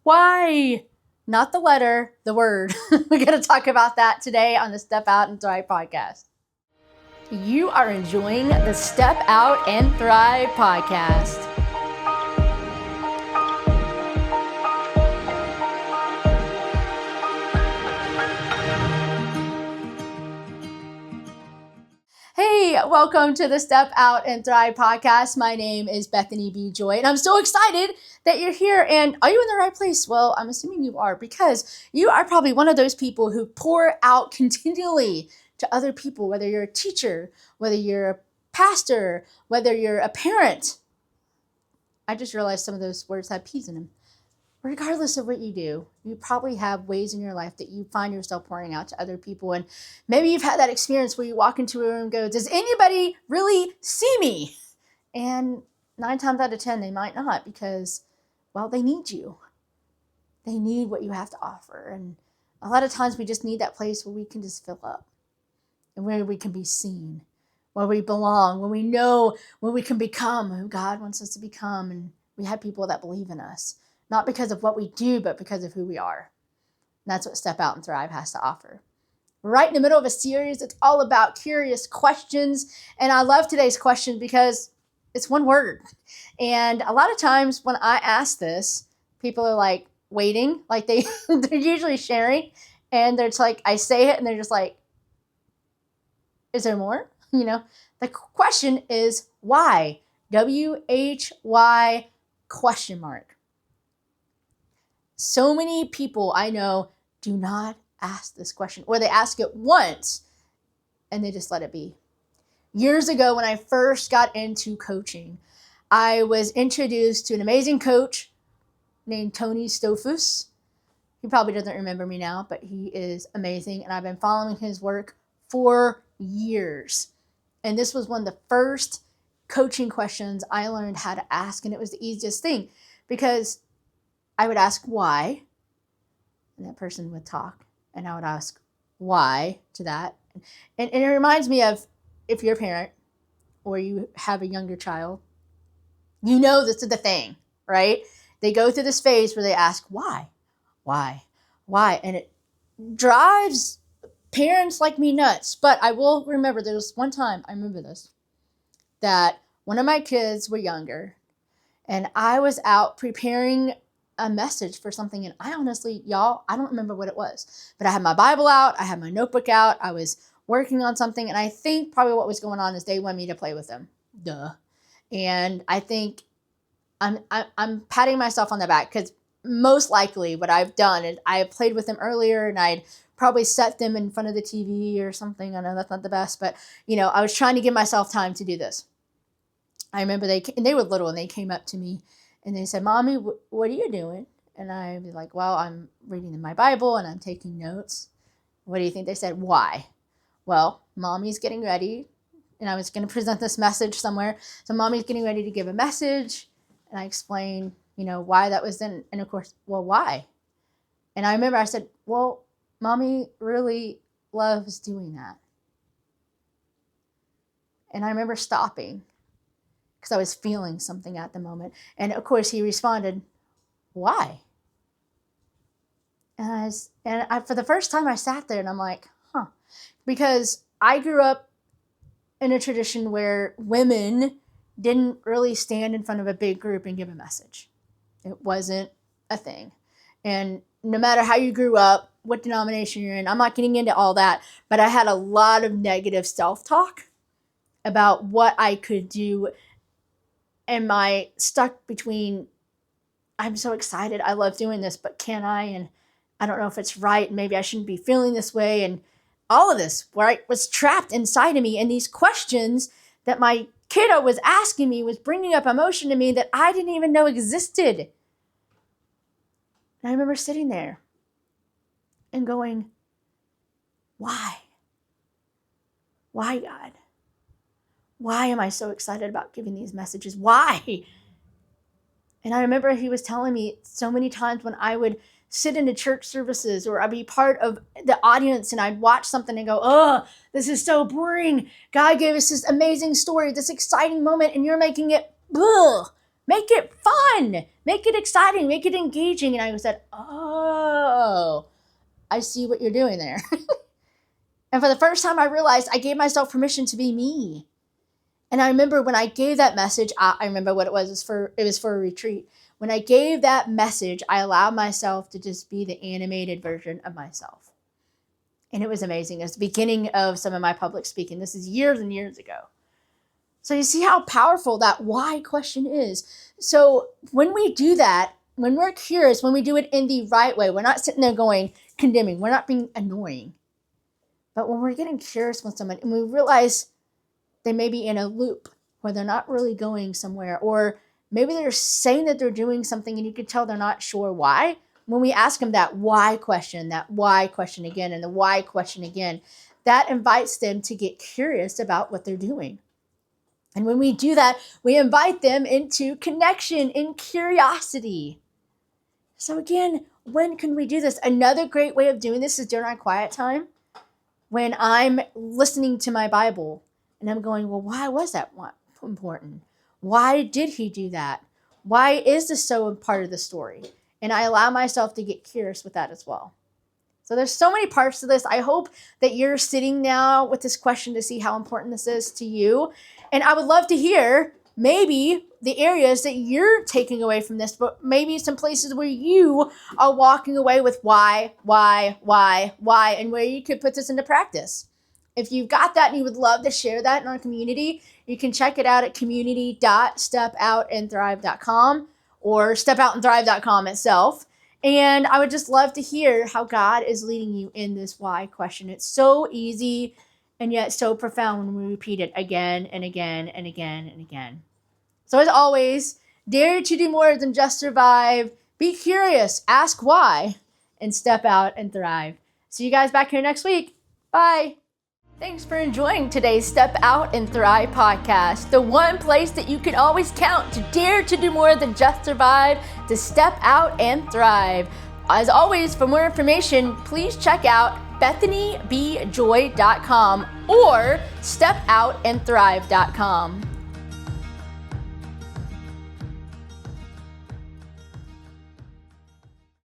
Why? Not the letter, the word. We're going to talk about that today on the Step Out and Thrive podcast. You are enjoying the Step Out and Thrive podcast. Hey, welcome to the Step Out and Thrive podcast. My name is Bethany B. And I'm so excited that you're here. And are you in the right place? Well, I'm assuming you are, because you are probably one of those people who pour out continually to other people, whether you're a teacher, whether you're a pastor, whether you're a parent. I just realized some of those words have P's in them. Regardless of what you do, you probably have ways in your life that you find yourself pouring out to other people. And maybe you've had that experience where you walk into a room and go, does anybody really see me? And 9 times out of 10, they might not, because, well, they need you. They need what you have to offer. And a lot of times we just need that place where we can just fill up and where we can be seen, where we belong, where we know where we can become who God wants us to become. And we have people that believe in us. Not because of what we do, but because of who we are. And that's what Step Out and Thrive has to offer. We're right in the middle of a series. It's all about curious questions. And I love today's question because it's one word. And a lot of times when I ask this, people are like waiting, like they're usually sharing. And they're just like, I say it and they're just like, is there more? You know, the question is why? W-H-Y ? So many people I know do not ask this question, or they ask it once and they just let it be. Years ago, when I first got into coaching, I was introduced to an amazing coach named Tony Stofus. He probably doesn't remember me now, but he is amazing. And I've been following his work for years. And this was one of the first coaching questions I learned how to ask. And it was the easiest thing, because I would ask why, and that person would talk, and I would ask why to that. And it reminds me of, if you're a parent or you have a younger child, you know this is the thing, right? They go through this phase where they ask why, and it drives parents like me nuts. But I will remember, there was one time, I remember this, that one of my kids were younger, and I was out preparing a message for something. And I honestly, y'all, I don't remember what it was, but I had my Bible out. I had my notebook out. I was working on something. And I think probably what was going on is they wanted me to play with them. Duh. And I think I'm patting myself on the back, because most likely what I've done is I had played with them earlier, and I'd probably set them in front of the TV or something. I know that's not the best, but I was trying to give myself time to do this. I remember they were little, and they came up to me and they said, "Mommy, what are you doing?" And I'd be like, "Well, I'm reading in my Bible and I'm taking notes." What do you think they said? "Why?" "Well, Mommy's getting ready." And I was going to present this message somewhere. So Mommy's getting ready to give a message. And I explained, why that was in. And of course, well, why? And I remember I said, "Well, Mommy really loves doing that." And I remember stopping, because I was feeling something at the moment. And of course he responded, "Why?" And for the first time I sat there and I'm like, because I grew up in a tradition where women didn't really stand in front of a big group and give a message. It wasn't a thing. And no matter how you grew up, what denomination you're in, I'm not getting into all that, but I had a lot of negative self-talk about what I could do. Am I stuck between, I'm so excited, I love doing this, but can I? And I don't know if it's right, and maybe I shouldn't be feeling this way. And all of this, where I was trapped inside of me. And these questions that my kiddo was asking me was bringing up emotion to me that I didn't even know existed. And I remember sitting there and going, why? Why, God? Why am I so excited about giving these messages? Why? And I remember he was telling me so many times when I would sit into church services, or I'd be part of the audience and I'd watch something and go, "Oh, this is so boring. God gave us this amazing story, this exciting moment, and you're making it Make it fun. Make it exciting. Make it engaging. And I said, oh, I see what you're doing there. And for the first time, I realized I gave myself permission to be me. And I remember when I gave that message, I remember what it was. It was for a retreat. When I gave that message, I allowed myself to just be the animated version of myself. And it was amazing. It was the beginning of some of my public speaking. This is years and years ago. So you see how powerful that why question is. So when we do that, when we're curious, when we do it in the right way, we're not sitting there going, condemning, we're not being annoying. But when we're getting curious with someone and we realize they may be in a loop where they're not really going somewhere, or maybe they're saying that they're doing something and you can tell they're not sure why. When we ask them that why question again, and the why question again, that invites them to get curious about what they're doing. And when we do that, we invite them into connection and curiosity. So again, when can we do this? Another great way of doing this is during our quiet time. When I'm listening to my Bible and I'm going, well, why was that important? Why did he do that? Why is this so a part of the story? And I allow myself to get curious with that as well. So there's so many parts to this. I hope that you're sitting now with this question to see how important this is to you. And I would love to hear maybe the areas that you're taking away from this, but maybe some places where you are walking away with why, and where you could put this into practice. If you've got that and you would love to share that in our community, you can check it out at community.stepoutandthrive.com or stepoutandthrive.com itself. And I would just love to hear how God is leading you in this why question. It's so easy and yet so profound when we repeat it again and again and again and again. So as always, dare to do more than just survive. Be curious, ask why, and step out and thrive. See you guys back here next week. Bye. Thanks for enjoying today's Step Out and Thrive podcast, the one place that you can always count to dare to do more than just survive, to step out and thrive. As always, for more information, please check out BethanyBjoy.com or stepoutandthrive.com.